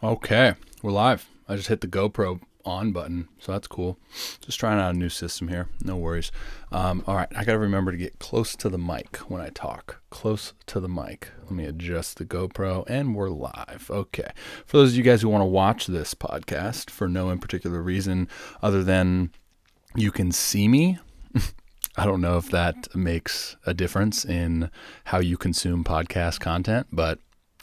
Okay, we're live. I just hit the GoPro on button, so that's cool. Just trying out a new system here. No worries. All right, I gotta remember to get close to the mic when I talk. Close to the mic. Let me adjust the GoPro, and we're live. Okay. For those of you guys who want to watch this podcast for no in particular reason other than you can see me, I don't know if that makes a difference in how you consume podcast content, but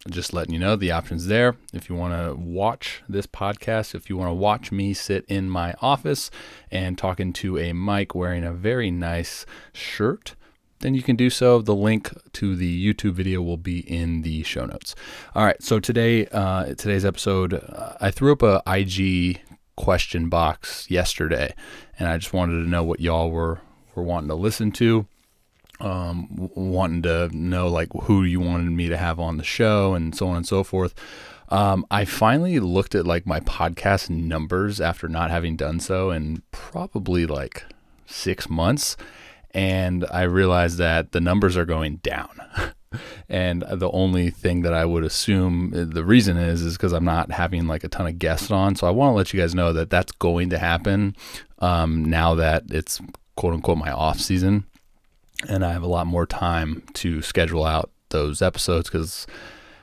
just letting you know the option's there. If you want to watch this podcast, if you want to watch me sit in my office and talking to a mic wearing a very nice shirt, then you can do so. The link to the YouTube video will be in the show notes. All right, so today's episode, I threw up a IG question box yesterday, and I just wanted to know what y'all were wanting to listen to. Wanting to know like who you wanted me to have on the show and so on and so forth. I finally looked at like my podcast numbers after not having done so in probably like 6 months. And I realized that the numbers are going down. And the only thing that I would assume the reason is because I'm not having like a ton of guests on. So I want to let you guys know that that's going to happen now that it's quote unquote my off season. And I have a lot more time to schedule out those episodes because,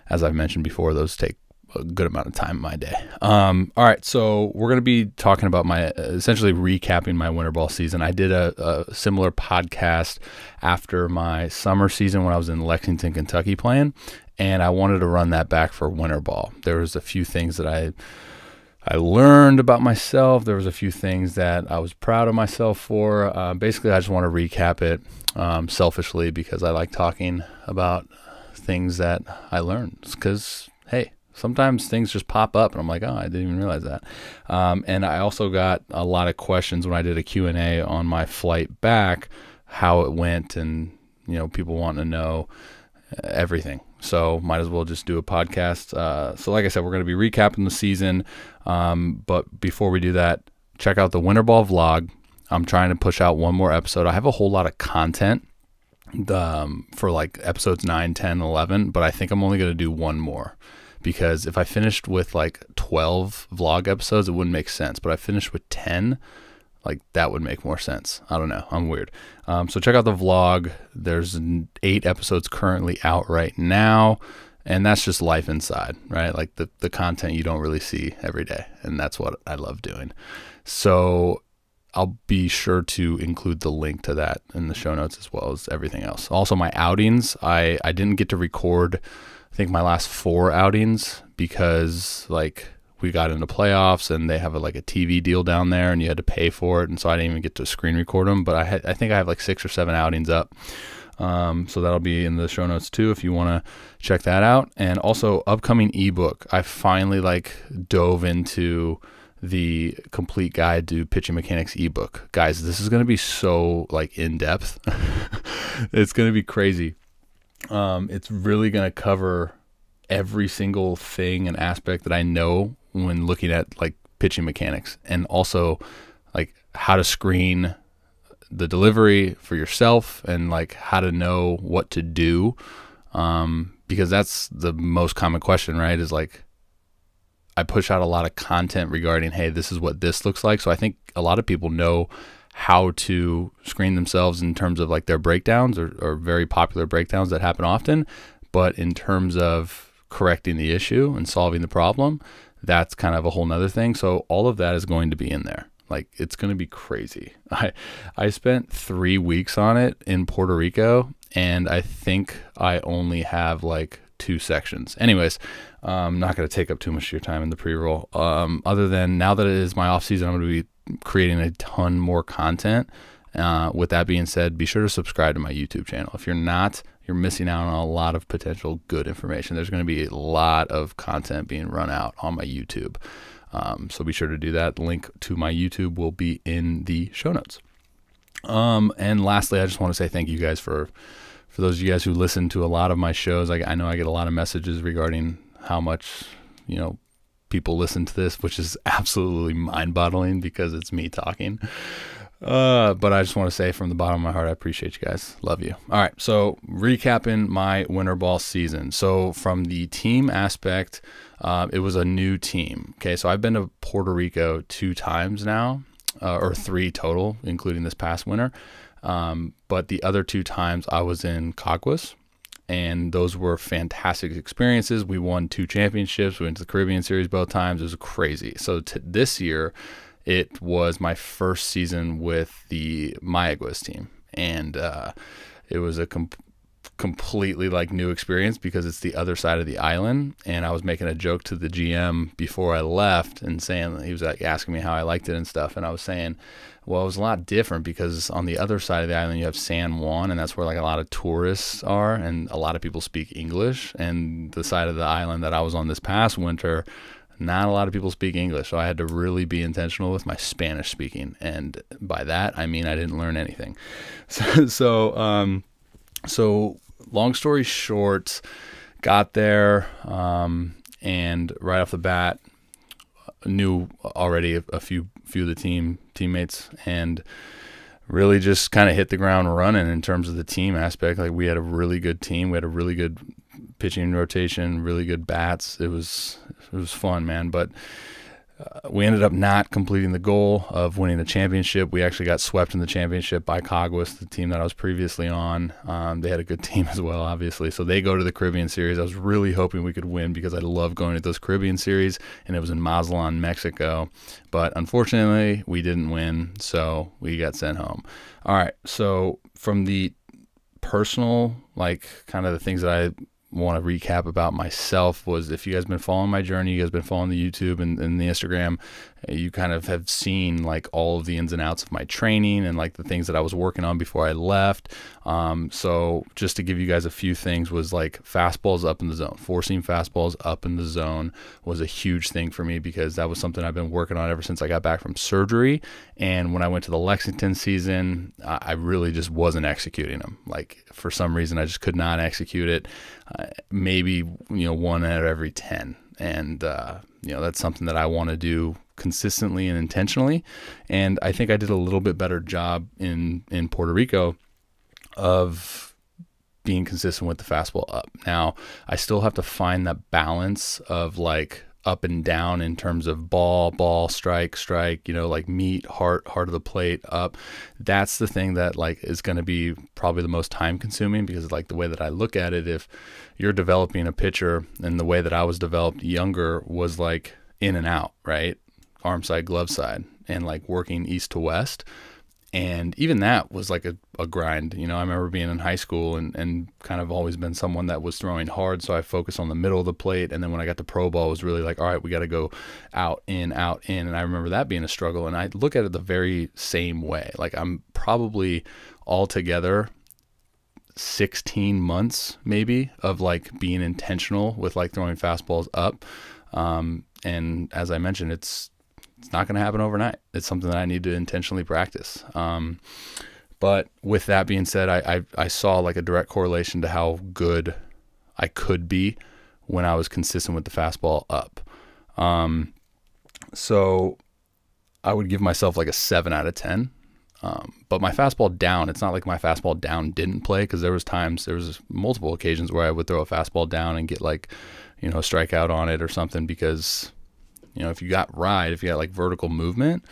as I've mentioned before, those take a good amount of time in my day. All right, so we're going to be talking about essentially recapping my Winterball season. I did a similar podcast after my summer season when I was in Lexington, Kentucky playing, and I wanted to run that back for Winterball. There was a few things that I learned about myself. There was a few things that I was proud of myself for. Basically, I just want to recap it selfishly because I like talking about things that I learned. Because, hey, sometimes things just pop up and I'm like, oh, I didn't even realize that. And I also got a lot of questions when I did a Q&A on my flight back, how it went, and, you know, people want to know everything. So might as well just do a podcast. So like I said, we're going to be recapping the season. But before we do that, check out the Winterball vlog. I'm trying to push out one more episode. I have a whole lot of content for like episodes 9, 10, 11, but I think I'm only going to do one more because if I finished with like 12 vlog episodes, it wouldn't make sense. But I finished with 10, like that would make more sense. I don't know. I'm weird. So check out the vlog. There's 8 episodes currently out right now. And that's just life inside, right? Like the content you don't really see every day. And that's what I love doing. So I'll be sure to include the link to that in the show notes as well as everything else. Also, my outings, I didn't get to record, I think, my last 4 outings because like we got into playoffs and they have like a TV deal down there and you had to pay for it. And so I didn't even get to screen record them, but I think I have like 6 or 7 outings up. So that'll be in the show notes too, if you want to check that out. And also upcoming ebook. I finally like dove into the complete guide to pitching mechanics ebook. Guys, this is going to be so like in depth. It's going to be crazy. It's really going to cover every single thing and aspect that I know when looking at like pitching mechanics, and also like how to screen the delivery for yourself and like how to know what to do. Because that's the most common question, right? Is like, I push out a lot of content regarding, hey, this is what this looks like. So I think a lot of people know how to screen themselves in terms of like their breakdowns or very popular breakdowns that happen often. But in terms of correcting the issue and solving the problem, that's kind of a whole nother thing. So all of that is going to be in there. Like, it's going to be crazy. I spent 3 weeks on it in Puerto Rico, and I think I only have like 2 sections. Anyways, I'm not going to take up too much of your time in the pre-roll. Other than now that it is my off season, I'm going to be creating a ton more content. With that being said, be sure to subscribe to my YouTube channel. If you're not, you're missing out on a lot of potential good information. There's going to be a lot of content being run out on my YouTube. So be sure to do that. The link to my YouTube will be in the show notes. And lastly, I just want to say thank you guys for those of you guys who listen to a lot of my shows. I know I get a lot of messages regarding how much, you know, people listen to this, which is absolutely mind-boggling because it's me talking. But I just want to say from the bottom of my heart, I appreciate you guys. Love you. All right. So recapping my Winterball season. So from the team aspect, It was a new team. Okay, so I've been to Puerto Rico 2 times now, or 3 total, including this past winter. But the other 2 times I was in Caguas, and those were fantastic experiences. We won 2 championships. We went to the Caribbean Series both times. It was crazy. So this year, it was my first season with the Mayaguez team, and it was a completely like new experience because it's the other side of the island. And I was making a joke to the GM before I left and saying, he was like asking me how I liked it and stuff, and I was saying, well, it was a lot different because on the other side of the island you have San Juan, and that's where like a lot of tourists are, and a lot of people speak English. And the side of the island that I was on this past winter, not a lot of people speak English, so I had to really be intentional with my Spanish speaking. And by that I mean I didn't learn anything. So long story short, got there, and right off the bat knew already a few of the teammates, and really just kind of hit the ground running in terms of the team aspect. Like, we had a really good team. We had a really good pitching rotation, really good bats. It was fun, man. But we ended up not completing the goal of winning the championship. We actually got swept in the championship by Caguas, the team that I was previously on. They had a good team as well, obviously. So they go to the Caribbean Series. I was really hoping we could win because I love going to those Caribbean Series, and it was in Mazatlan, Mexico. But unfortunately, we didn't win, so we got sent home. All right, so from the personal, like, kind of the things that I want to recap about myself was, if you guys been following my journey, you guys been following the YouTube and the Instagram, you kind of have seen like all of the ins and outs of my training and like the things that I was working on before I left. So just to give you guys a few things, was like fastballs up in the zone. Forcing fastballs up in the zone was a huge thing for me because that was something I've been working on ever since I got back from surgery. And when I went to the Lexington season, I really just wasn't executing them. Like, for some reason, I just could not execute it. Maybe, 1 out of every 10. And, that's something that I want to do consistently and intentionally. And I think I did a little bit better job in Puerto Rico of being consistent with the fastball up. Now, I still have to find that balance of like up and down in terms of ball, strike, like meat, heart of the plate, up. That's the thing that like is going to be probably the most time consuming, because like the way that I look at it, if you're developing a pitcher, and the way that I was developed younger was like in and out, right? Arm side, glove side, and like working east to west. And even that was like a grind. I remember being in high school and kind of always been someone that was throwing hard, so I focused on the middle of the plate. And then when I got to pro ball, it was really like, all right, we got to go out, in. And I remember that being a struggle. And I look at it the very same way. Like, I'm probably altogether 16 months maybe of like being intentional with like throwing fastballs up. And as I mentioned, it's not going to happen overnight. It's something that I need to intentionally practice. But with that being said, I saw like a direct correlation to how good I could be when I was consistent with the fastball up. So I would give myself like a 7 out of 10. But my fastball down, it's not like my fastball down didn't play, because there was multiple occasions where I would throw a fastball down and get like, a strikeout on it or something, because if you got like vertical movement,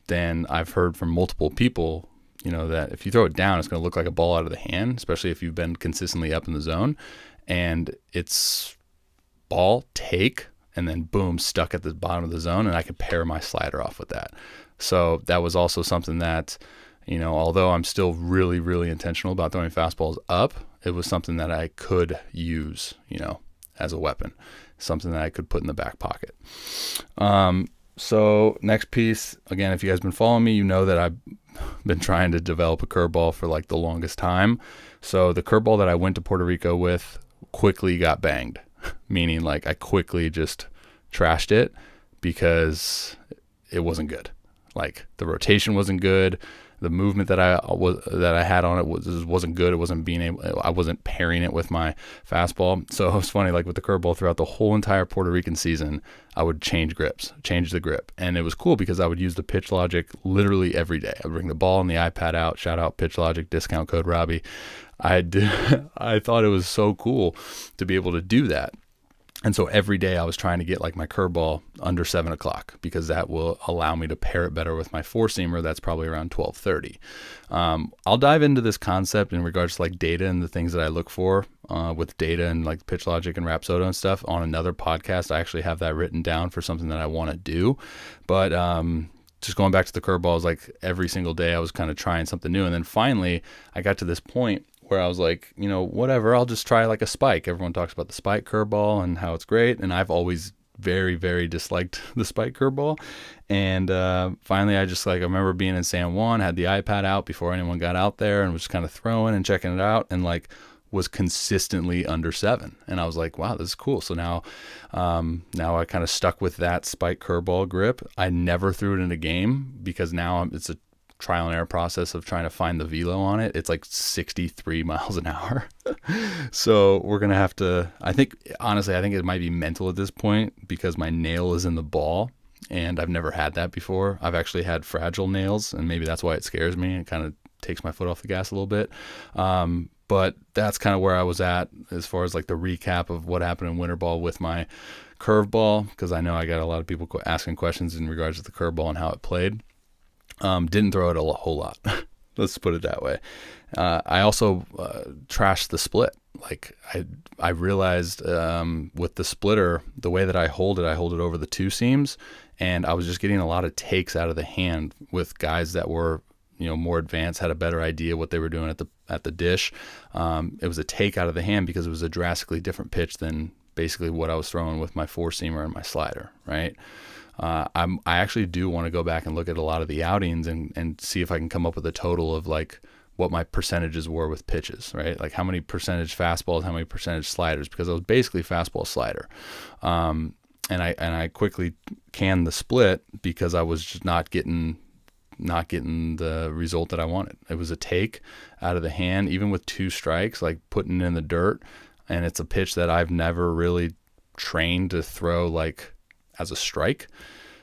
then I've heard from multiple people, that if you throw it down, it's going to look like a ball out of the hand, especially if you've been consistently up in the zone, and it's ball, take, and then boom, stuck at the bottom of the zone, and I could pair my slider off with that. So that was also something that, although I'm still really, really intentional about throwing fastballs up, it was something that I could use, as a weapon, something that I could put in the back pocket. So next piece, again, if you guys been following me, you know that I've been trying to develop a curveball for like the longest time. So the curveball that I went to Puerto Rico with quickly got banged, meaning like I quickly just trashed it because it wasn't good. Like, the rotation wasn't good. The movement that I had on it wasn't good. It wasn't I wasn't pairing it with my fastball. So it was funny, like with the curveball, throughout the whole entire Puerto Rican season, I would change the grip. And it was cool because I would use the Pitch Logic literally every day. I would bring the ball and the iPad out, shout out Pitch Logic, discount code Robby. I thought it was so cool to be able to do that. And so every day I was trying to get like my curveball under 7 o'clock, because that will allow me to pair it better with my four seamer. That's probably around 12:30. I'll dive into this concept in regards to like data and the things that I look for with data and like pitch logic and Rapsodo and stuff on another podcast. I actually have that written down for something that I want to do. But just going back to the curveballs, like every single day I was kind of trying something new. And then finally I got to this point where I was like, you know, whatever, I'll just try like a spike. Everyone talks about the spike curveball and how it's great. And I've always very, very disliked the spike curveball. And finally, I remember being in San Juan, had the iPad out before anyone got out there, and was just kind of throwing and checking it out, and like was consistently under 7. And I was like, wow, this is cool. So now I kind of stuck with that spike curveball grip. I never threw it in a game, because now it's a trial and error process of trying to find the velo on it. It's like 63 miles an hour. So we're going to have to, honestly, I think it might be mental at this point, because my nail is in the ball, and I've never had that before. I've actually had fragile nails, and maybe that's why it scares me. It kind of takes my foot off the gas a little bit. But that's kind of where I was at as far as like the recap of what happened in Winterball with my curveball, because I know I got a lot of people asking questions in regards to the curveball and how it played. Didn't throw it a whole lot. Let's put it that way. I also trashed the split. Like I realized with the splitter, the way that I hold it over the two seams, and I was just getting a lot of takes out of the hand with guys that were, you know, more advanced, had a better idea what they were doing at the dish. It was a take out of the hand because it was a drastically different pitch than basically what I was throwing with my four seamer and my slider, right? I actually do want to go back and look at a lot of the outings and see if I can come up with a total of like what my percentages were with pitches, right? Like how many percentage fastballs, how many percentage sliders, because I was basically fastball slider. And I quickly canned the split because I was just not getting the result that I wanted. It was a take out of the hand, even with 2 strikes, like putting it in the dirt. And it's a pitch that I've never really trained to throw like as a strike.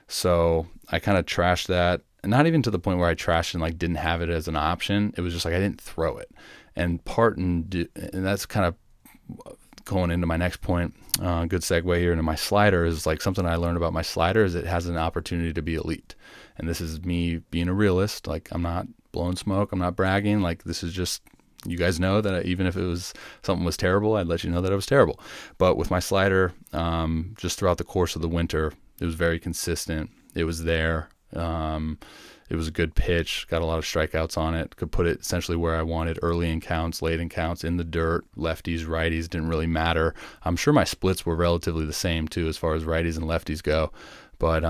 So I kind of trashed that, and not even to the point where I trashed and like didn't have it as an option. It was just like I didn't throw it. And that's kind of going into my next point. Good segue here into my slider is like something I learned about my slider is it has an opportunity to be elite. And this is me being a realist. Like I'm not blowing smoke. I'm not bragging. Like this is just, you guys know that even if something was terrible, I'd let you know that it was terrible. But with my slider, just throughout the course of the winter, it was very consistent. It was there. It was a good pitch, got a lot of strikeouts on it, could put it essentially where I wanted, early in counts, late in counts, in the dirt, lefties, righties, didn't really matter. I'm sure my splits were relatively the same too as far as righties and lefties go. But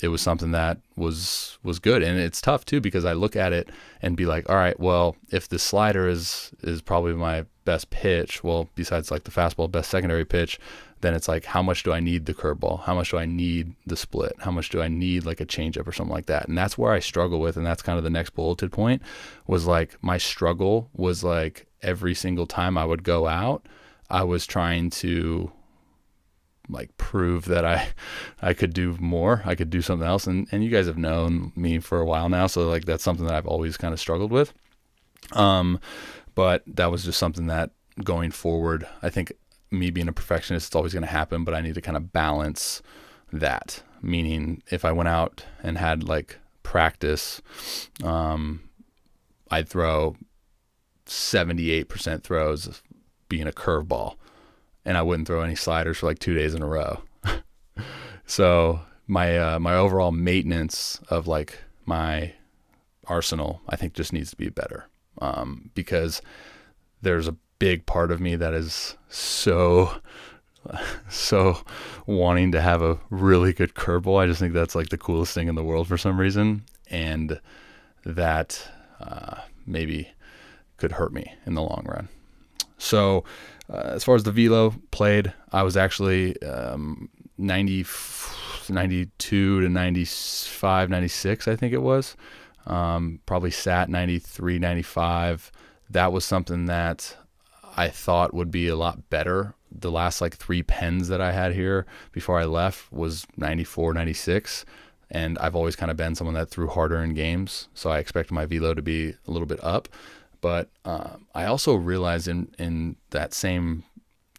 it was something that was good. And it's tough too, because I look at it and be like, all right, well, if the slider is probably my best pitch, well, besides like the fastball, best secondary pitch, then it's like, how much do I need the curveball? How much do I need the split? How much do I need like a changeup or something like that? And that's where I struggle with, and that's kind of the next bulleted point, was like my struggle was like every single time I would go out, I was trying to like prove that I could do more, I could do something else. And you guys have known me for a while now. So like, that's something that I've always kind of struggled with. But that was just something that going forward, I think me being a perfectionist, it's always going to happen, but I need to kind of balance that. Meaning if I went out and had like practice, I'd throw 78% throws being a curveball, and I wouldn't throw any sliders for like 2 days in a row. So my my overall maintenance of like my arsenal, I think, just needs to be better, because there's a big part of me that is so wanting to have a really good curveball. I just think that's like the coolest thing in the world for some reason, and that maybe could hurt me in the long run. So as far as the velo played, I was actually 92 to 95, 96, I think it was. Probably sat 93, 95. That was something that I thought would be a lot better. The last like 3 pens that I had here before I left was 94, 96. And I've always kind of been someone that threw harder in games. So I expected my velo to be a little bit up. But I also realized in that same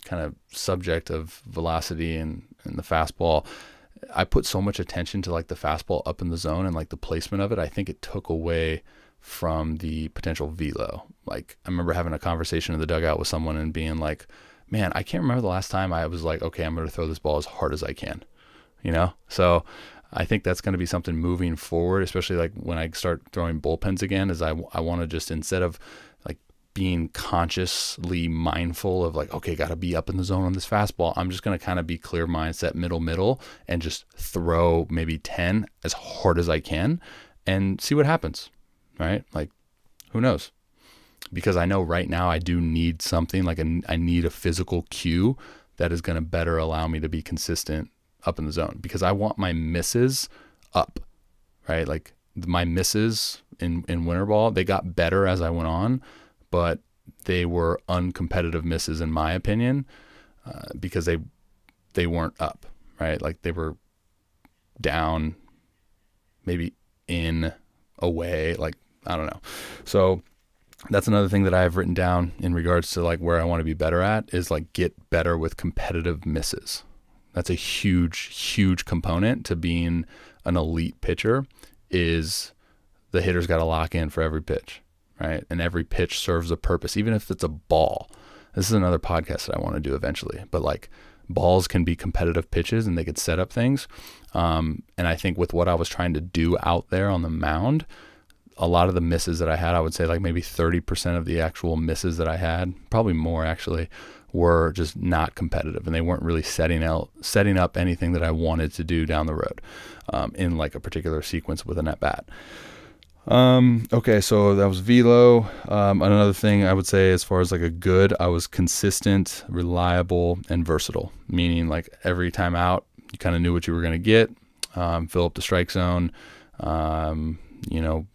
kind of subject of velocity and the fastball, I put so much attention to like the fastball up in the zone and like the placement of it. I think it took away from the potential velo. Like I remember having a conversation in the dugout with someone and being like, man, I can't remember the last time I was like, okay, I'm going to throw this ball as hard as I can, you know? So I think that's going to be something moving forward, especially like when I start throwing bullpens again, is I want to just, instead of like being consciously mindful of like, okay, got to be up in the zone on this fastball, I'm just going to kind of be clear mindset, middle, and just throw maybe 10 as hard as I can and see what happens, right? Like, who knows? Because I know right now I do need something, like I need a physical cue that is going to better allow me to be consistent up in the zone, because I want my misses up, right? Like my misses in Winterball, they got better as I went on, but they were uncompetitive misses in my opinion, because they weren't up, right? Like they were down, maybe in, away, like, I don't know. So that's another thing that I have written down in regards to like where I want to be better at, is like get better with competitive misses. That's a huge component to being an elite pitcher, is the hitter's got to lock in for every pitch, right? And every pitch serves a purpose, even if it's a ball. This is another podcast that I want to do eventually, but like balls can be competitive pitches and they could set up things. And I think with what I was trying to do out there on the mound, a lot of the misses that I had, I would say like maybe 30% of the actual misses that I had, probably more actually, were just not competitive, and they weren't really setting up anything that I wanted to do down the road, in like a particular sequence with an at bat. Okay, so that was velo. Another thing I would say as far as like a good, I was consistent, reliable, and versatile, meaning like every time out, you kind of knew what you were going to get, fill up the strike zone, you know,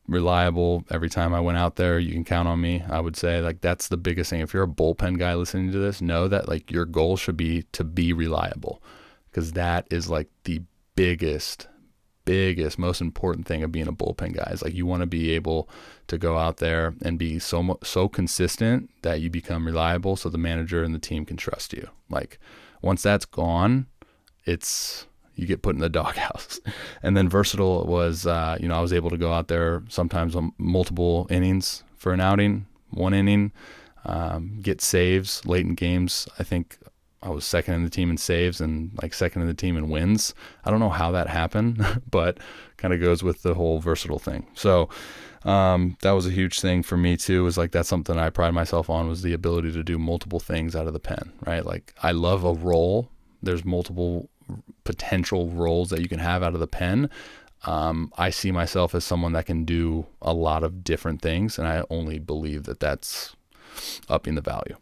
reliable. Every time I went out there, you can count on me. I would say like that's the biggest thing. If you're a bullpen guy listening to this, know that like your goal should be to be reliable, because that is like the biggest, most important thing of being a bullpen guy. Is like you want to be able to go out there and be so consistent that you become reliable, so the manager and the team can trust you. Like once that's gone, you get put in the doghouse. And then versatile was, you know, I was able to go out there sometimes on multiple innings for an outing, one inning, get saves late in games. I think I was second in the team in saves and like second in the team in wins. I don't know how that happened, but kind of goes with the whole versatile thing. So that was a huge thing for me too, was like that's something I pride myself on, was the ability to do multiple things out of the pen, right? Like I love a role. There's multiple potential roles that you can have out of the pen. I see myself as someone that can do a lot of different things, and I only believe that that's upping the value.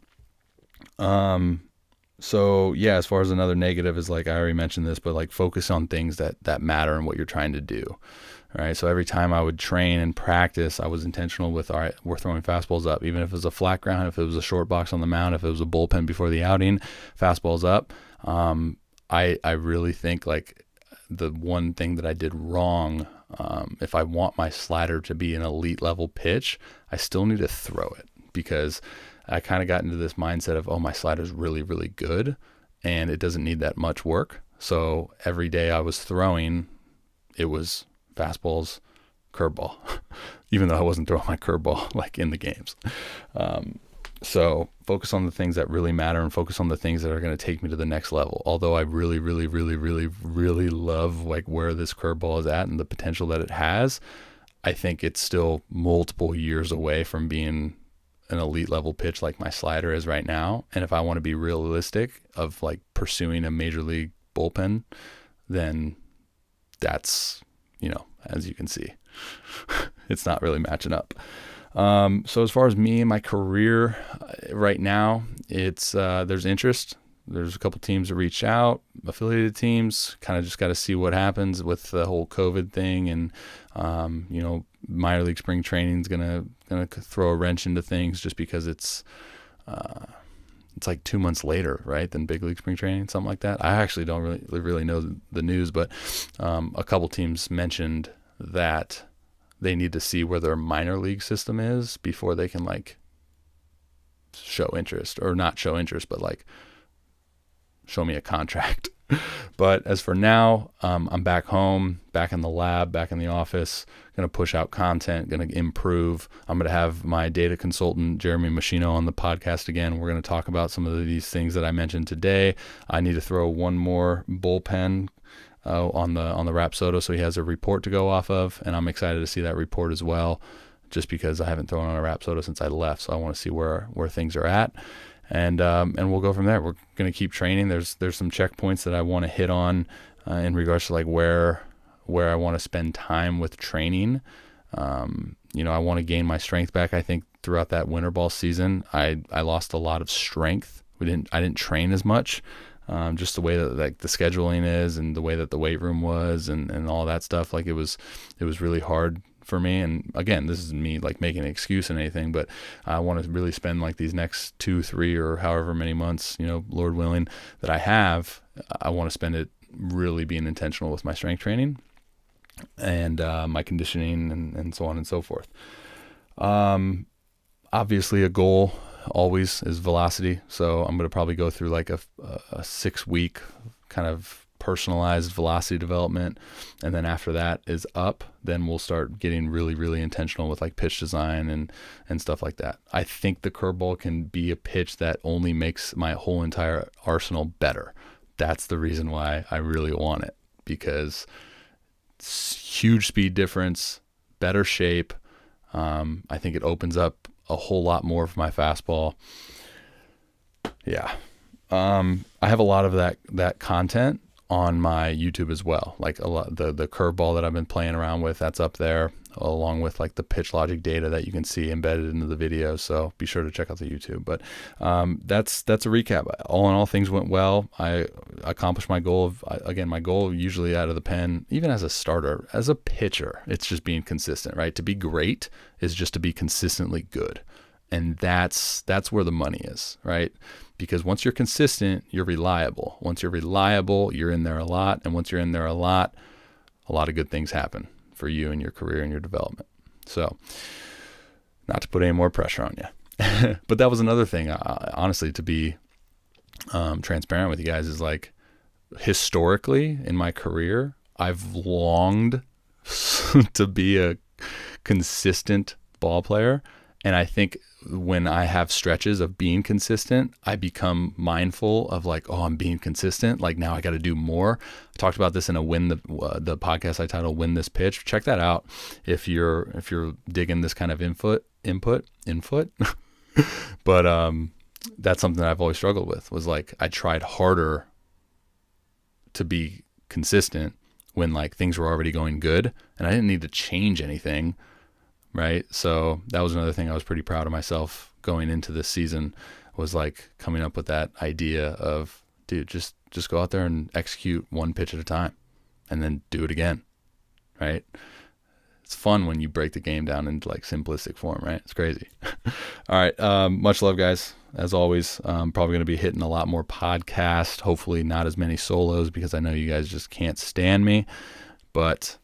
So yeah, as far as another negative is like, I already mentioned this, but like focus on things that matter and what you're trying to do. All right. So every time I would train and practice, I was intentional with, all right, we're throwing fastballs up, even if it was a flat ground, if it was a short box on the mound, if it was a bullpen before the outing, fastballs up. I really think like the one thing that I did wrong, if I want my slider to be an elite level pitch, I still need to throw it, because I kind of got into this mindset of, oh, my slider's really, really good and it doesn't need that much work. So every day I was throwing, it was fastballs, curveball, even though I wasn't throwing my curveball like in the games. So focus on the things that really matter and focus on the things that are going to take me to the next level. Although I really, really, really, really, really love like where this curveball is at and the potential that it has, I think it's still multiple years away from being an elite level pitch like my slider is right now. And if I want to be realistic of like pursuing a major league bullpen, then that's, you know, as you can see, it's not really matching up. So as far as me and my career right now, it's, there's interest. There's a couple teams that reach out, affiliated teams, kind of just got to see what happens with the whole COVID thing. And, you know, minor league spring training is going to throw a wrench into things, just because it's like 2 months later, right, than big league spring training, something like that. I actually don't really know the news, but, a couple teams mentioned that they need to see where their minor league system is before they can like show interest, or not show interest, but like show me a contract. But as for now, I'm back home, back in the lab, back in the office, going to push out content, going to improve. I'm going to have my data consultant, Jeremy Machino, on the podcast again. We're going to talk about some of these things that I mentioned today. I need to throw one more bullpen on the Rapsodo, so he has a report to go off of, and I'm excited to see that report as well, just because I haven't thrown on a Rapsodo since I left, so I want to see where things are at. And we'll go from there. We're going to keep training. There's some checkpoints that I want to hit on in regards to like where I want to spend time with training. I want to gain my strength back. I think throughout that Winterball season, I lost a lot of strength. I didn't train as much, just the way that like the scheduling is and the way that the weight room was and all that stuff. Like it was really hard for me. And again, this is me like making an excuse and anything, but I want to really spend like these next 2, 3, or however many months, Lord willing, that I have, I want to spend it really being intentional with my strength training and my conditioning and so on and so forth. Obviously a goal always is velocity. So I'm going to probably go through like a 6-week kind of personalized velocity development, and then after that is up, then we'll start getting really, really intentional with like pitch design and stuff like that. I think the curveball can be a pitch that only makes my whole entire arsenal better. That's the reason why I really want it, because it's huge speed difference, better shape. I think it opens up a whole lot more for my fastball. Yeah. I have a lot of that content on my YouTube as well. Like a lot, the curveball that I've been playing around with, that's up there, along with like the pitch logic data that you can see embedded into the video. So be sure to check out the YouTube. But that's a recap. All in all, things went well. I accomplished my goal my goal usually out of the pen, even as a starter, as a pitcher, it's just being consistent, right? To be great is just to be consistently good. And that's where the money is, right? Because once you're consistent, you're reliable. Once you're reliable, you're in there a lot. And once you're in there a lot of good things happen for you and your career and your development. So not to put any more pressure on you. But that was another thing, honestly, to be transparent with you guys, is like historically in my career, I've longed to be a consistent ball player. And I think when I have stretches of being consistent, I become mindful of like, oh, I'm being consistent. Like now I got to do more. I talked about this in the podcast I titled "Win This Pitch." Check that out if you're digging this kind of input. But that's something that I've always struggled with, was like I tried harder to be consistent when like things were already going good and I didn't need to change anything. Right. So that was another thing I was pretty proud of myself going into this season, was like coming up with that idea of, dude, just go out there and execute one pitch at a time and then do it again. Right. It's fun when you break the game down into like simplistic form, right? It's crazy. All right. Much love, guys. As always, I'm probably going to be hitting a lot more podcasts, hopefully not as many solos, because I know you guys just can't stand me, but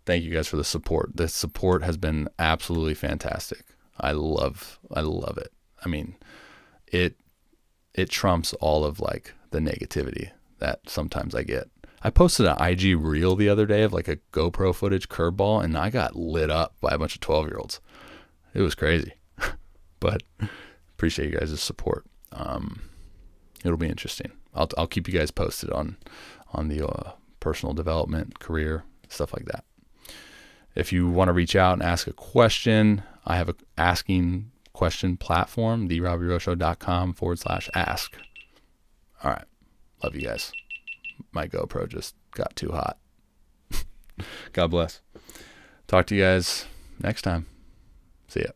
thank you guys for the support. The support has been absolutely fantastic. I love it. I mean, it trumps all of like the negativity that sometimes I get. I posted an IG reel the other day of like a GoPro footage curveball, and I got lit up by a bunch of 12-year-olds. It was crazy, but appreciate you guys' support. It'll be interesting. I'll keep you guys posted on the personal development, career, stuff like that. If you want to reach out and ask a question, I have an asking question platform, therobbyrowshow.com/ask. All right. Love you guys. My GoPro just got too hot. God bless. Talk to you guys next time. See ya.